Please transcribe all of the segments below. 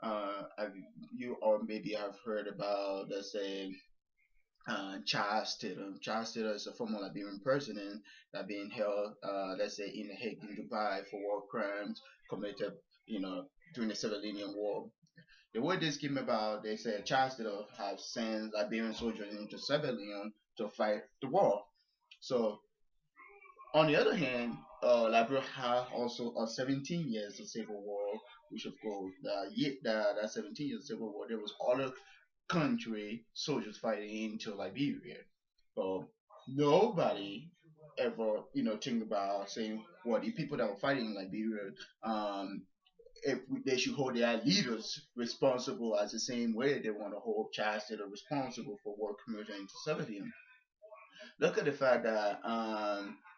Have you or maybe have heard about, let's say, Charles Taylor. Charles Taylor is a former Liberian president that being held, let's say, in The Hague in Dubai for war crimes committed, you know, during the Civilian War. The way this came about, they said Charles Taylor have sent Liberian soldiers into Sierra Leone to fight the war. So on the other hand, Liberia had also a 17 years of civil war, which of course that 17 years of civil war, there was other country soldiers fighting into Liberia. But nobody ever, think about saying, well, the people that were fighting in Liberia, um, they should hold their leaders responsible as the same way they want to hold Charles Taylor responsible for war committed into civilian. Look at the fact that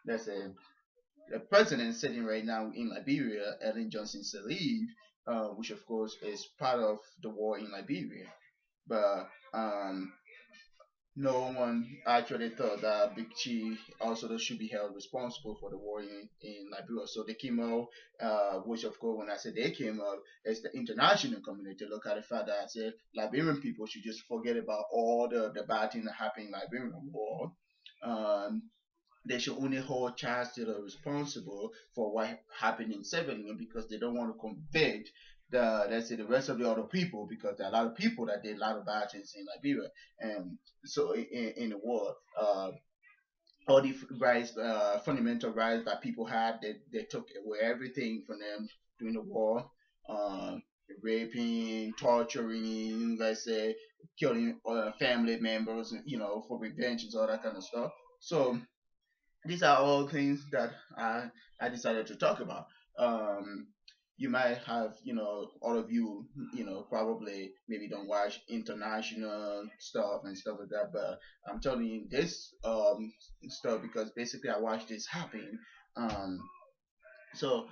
there's the president sitting right now in Liberia, Ellen Johnson Sirleaf, which of course is part of the war in Liberia. But no one actually thought that Big Chi also should be held responsible for the war in Liberia. So they came out, which of course, when I said they came out, it's the international community. Look at the fact that I said Liberian people should just forget about all the bad things that happened in Liberian war. Um, they should only hold Charles Taylor responsible for what happened in Seven because they don't want to convict the, let's say, the rest of the other people, because there are a lot of people that did a lot of bad things in Liberia. And so in the war, all the rights, fundamental rights that people had, they took away everything from them during the war. um, Raping, torturing, let's say, killing family members, for revenge and all that kind of stuff. So these are all things that I decided to talk about. Um, you might have, all of you, probably maybe don't watch international stuff and stuff like that, but I'm telling you this stuff because basically I watched this happen. Um, so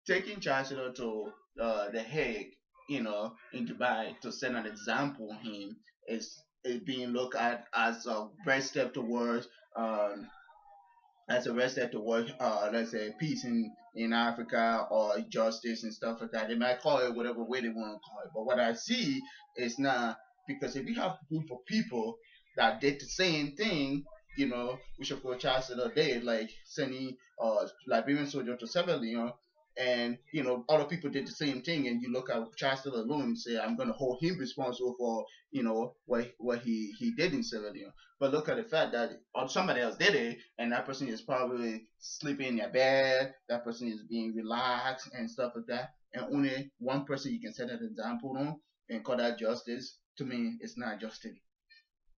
taking Chancellor to The Hague, in Dubai to set an example of him is being looked at as a great step towards um, as a step towards let's say peace in Africa or justice and stuff like that. They might call it whatever way they want to call it. But what I see is not, because if you have a group of people that did the same thing, which of course Charles did, like sending Liberian soldiers to Sierra Leone, and other people did the same thing, and you look at Charles alone and say, I'm going to hold him responsible for what he did in Sierra Leone. But look at the fact that somebody else did it, and that person is probably sleeping in their bed. That person is being relaxed and stuff like that. And only one person you can set an example on and call that justice. To me, it's not justice.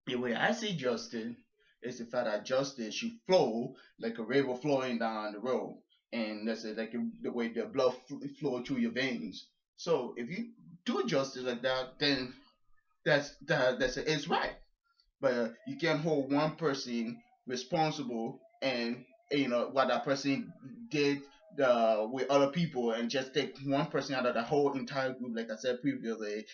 The way I see justice is the fact that justice should flow like a river flowing down the road, and that's it, like the way the blood flow through your veins. So if you do justice like that, then that's it's right. But you can't hold one person responsible and what that person did with other people and just take one person out of the whole entire group. Like I said previously,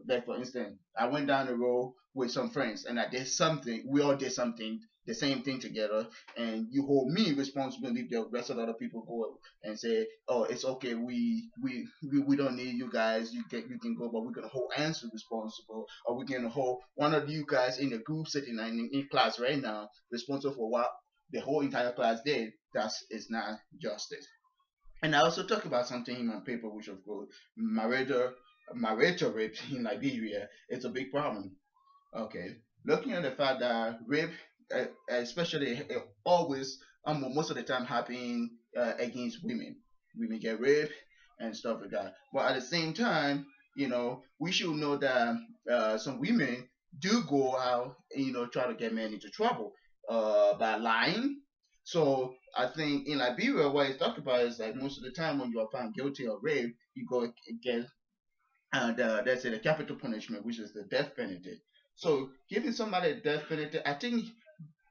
like for instance, I went down the road with some friends and I did something. We all did something, the same thing together, and you hold me responsible, leave the rest of the other people go and say, "Oh, it's okay. We don't need you guys. You can go, but we're gonna hold Answer responsible, or we're gonna hold one of you guys in the group sitting in class right now responsible for what the whole entire class did." That is not justice. And I also talk about something in my paper, which of course, marital rape in Liberia is a big problem. Okay, looking at the fact that rape, especially always, most of the time, happening against women. Women get raped and stuff like that. But at the same time, we should know that some women do go out and try to get men into trouble by lying. So I think in Liberia, what it's talked about is like most of the time when you are found guilty of rape, you go get that's the capital punishment, which is the death penalty. So giving somebody a death penalty, I think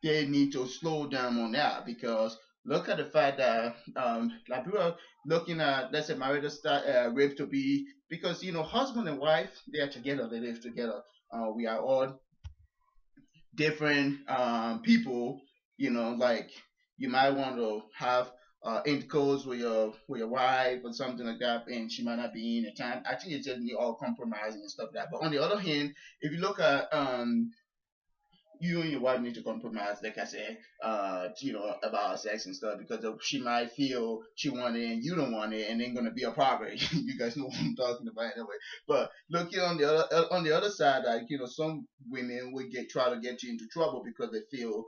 they need to slow down on that, because look at the fact that Liberia looking at, let's say, marital rape to be, because husband and wife, they are together, they live together. We are all different people, like you might want to have intercourse with your wife or something like that, and she might not be in the time. I think it's just all compromising and stuff like that. But on the other hand, if you look at you and your wife need to compromise, like I said, about sex and stuff, because she might feel she want it and you don't want it, and then gonna be a problem. You guys know what I'm talking about anyway. But look here on the other side, like some women would get try to get you into trouble because they feel,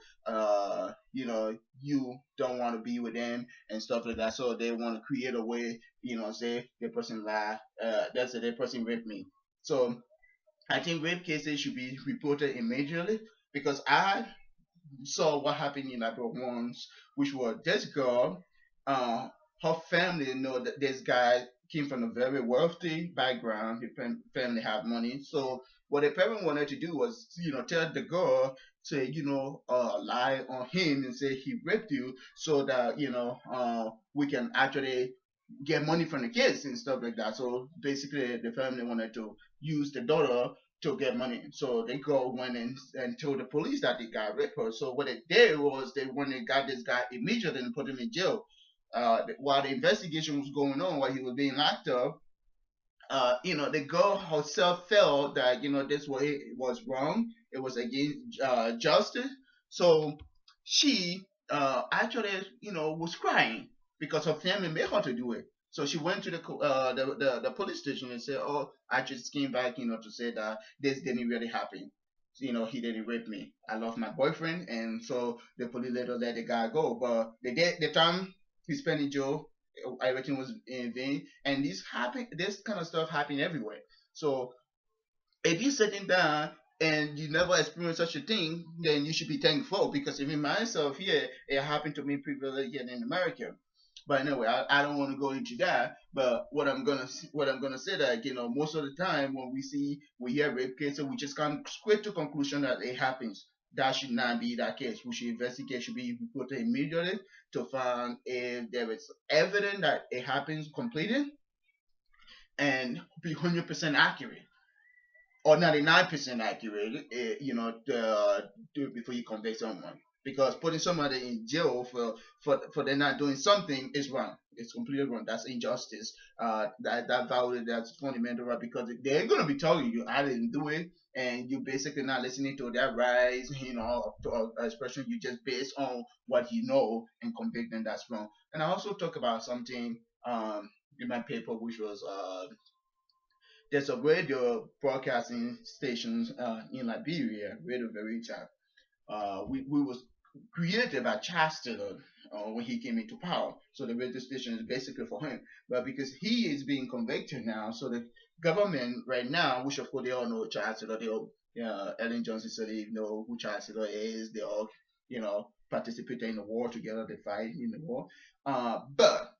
you don't want to be with them and stuff like that, so they want to create a way, say the person lie, that's it, the person raped me. So I think rape cases should be reported immediately because I saw what happened in April once, which was this girl, uh, her family know that this guy came from a very wealthy background. His family had money, so what the parent wanted to do was, tell the girl to, lie on him and say he raped you, so that we can actually get money from the kids and stuff like that. So basically, the family wanted to use the daughter to get money. So they went and told the police that they got raped her. So what they did was they went and got this guy immediately and put him in jail. While the investigation was going on, while he was being locked up, the girl herself felt that this was wrong. It was against justice. So she actually was crying because her family made her to do it. So she went to the police station and said, "Oh, I just came back, to say that this didn't really happen. He didn't rape me. I love my boyfriend." And so the police later let the guy go. But the time he spent in jail, everything was in vain. And this kind of stuff happen everywhere. So if you're sitting down and you never experienced such a thing, then you should be thankful, because even myself here, it happened to me previously here in America. But anyway, I don't want to go into that. But what I'm gonna say that most of the time when we hear rape cases, we just come straight to conclusion that it happens. That should not be that case. We should investigate. Should be reported immediately to find if there is evidence that it happens completely and be 100% accurate or 99% accurate, before you convict someone. Because putting somebody in jail for them not doing something is wrong. It's completely wrong. That's injustice. That value, that's fundamental right, because they're gonna be telling you I didn't do it, and you basically not listening to their rights, to expression. You just based on what you know and convict them. That's wrong. And I also talk about something in my paper, which was there's a radio broadcasting stations in Liberia, Radio Verita. We was created by Chancellor when he came into power. So the radio station is basically for him. But because he is being convicted now, so the government right now, which of course they all know Chancellor, they all, Ellen Johnson said they know who Chancellor is. They all, participated in the war together. They fight in the war. But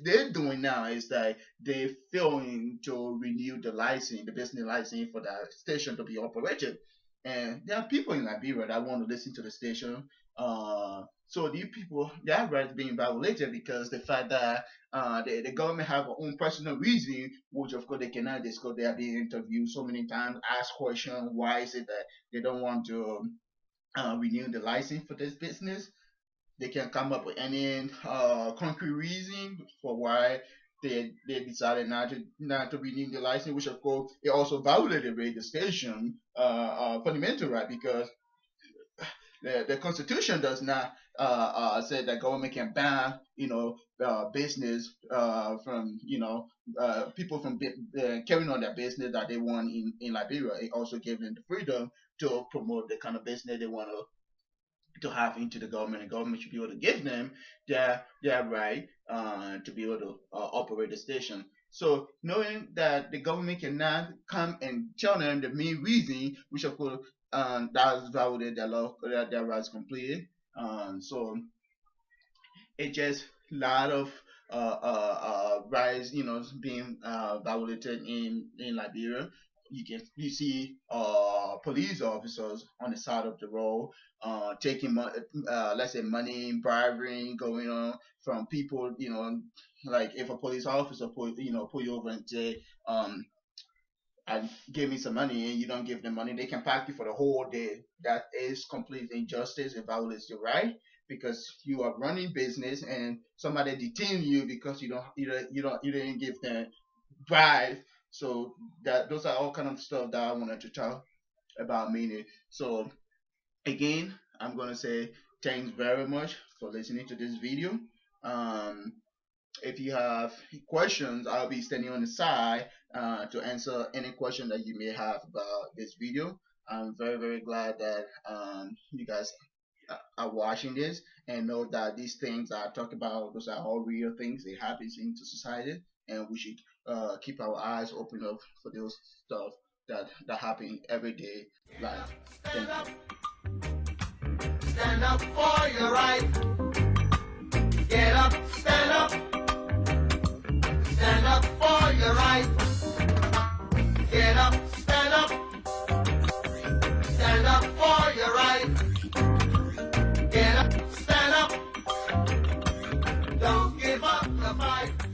they're doing now is that they're failing to renew the license, the business license for that station to be operated. And there are people in Liberia that want to listen to the station. So these people, their rights being violated because the fact that the government have their own personal reason, which of course they cannot discuss. They are being interviewed so many times, asked questions. Why is it that they don't want to renew the license for this business? They can come up with any concrete reason for why they decided not to renew the license, which of course it also violated the station fundamental right, because the Constitution does not say that government can ban business from people from carrying on their business that they want in Liberia. It also gives them the freedom to promote the kind of business they want to have into the government. The government should be able to give them their right to be able to operate the station. So knowing that the government cannot come and tell them the main reason, which of course that's violated their law, their rights completely. So it just a lot of rights, being violated in Liberia. You see police officers on the side of the road taking let's say money, bribery going on from people. Like if a police officer pull you over and say and give me some money and you don't give them money, they can pack you for the whole day. That is complete injustice. It violates your right. because you are running business and somebody detain you because you didn't give them drive. So that those are all kind of stuff that I wanted to talk about mainly. So again, I'm gonna say thanks very much for listening to this video. Um, if you have questions, I'll be standing on the side to answer any question that you may have about this video. I'm very, very glad that you guys are watching this and know that these things I talk about, those are all real things. They happen into society, and we should keep our eyes open up for those stuff that happen every day life. Thank you. Stand up for your right. Get up, stand up. Stand up for your right. Get up, stand up. Stand up for your right. Get up, stand up. Don't give up the fight.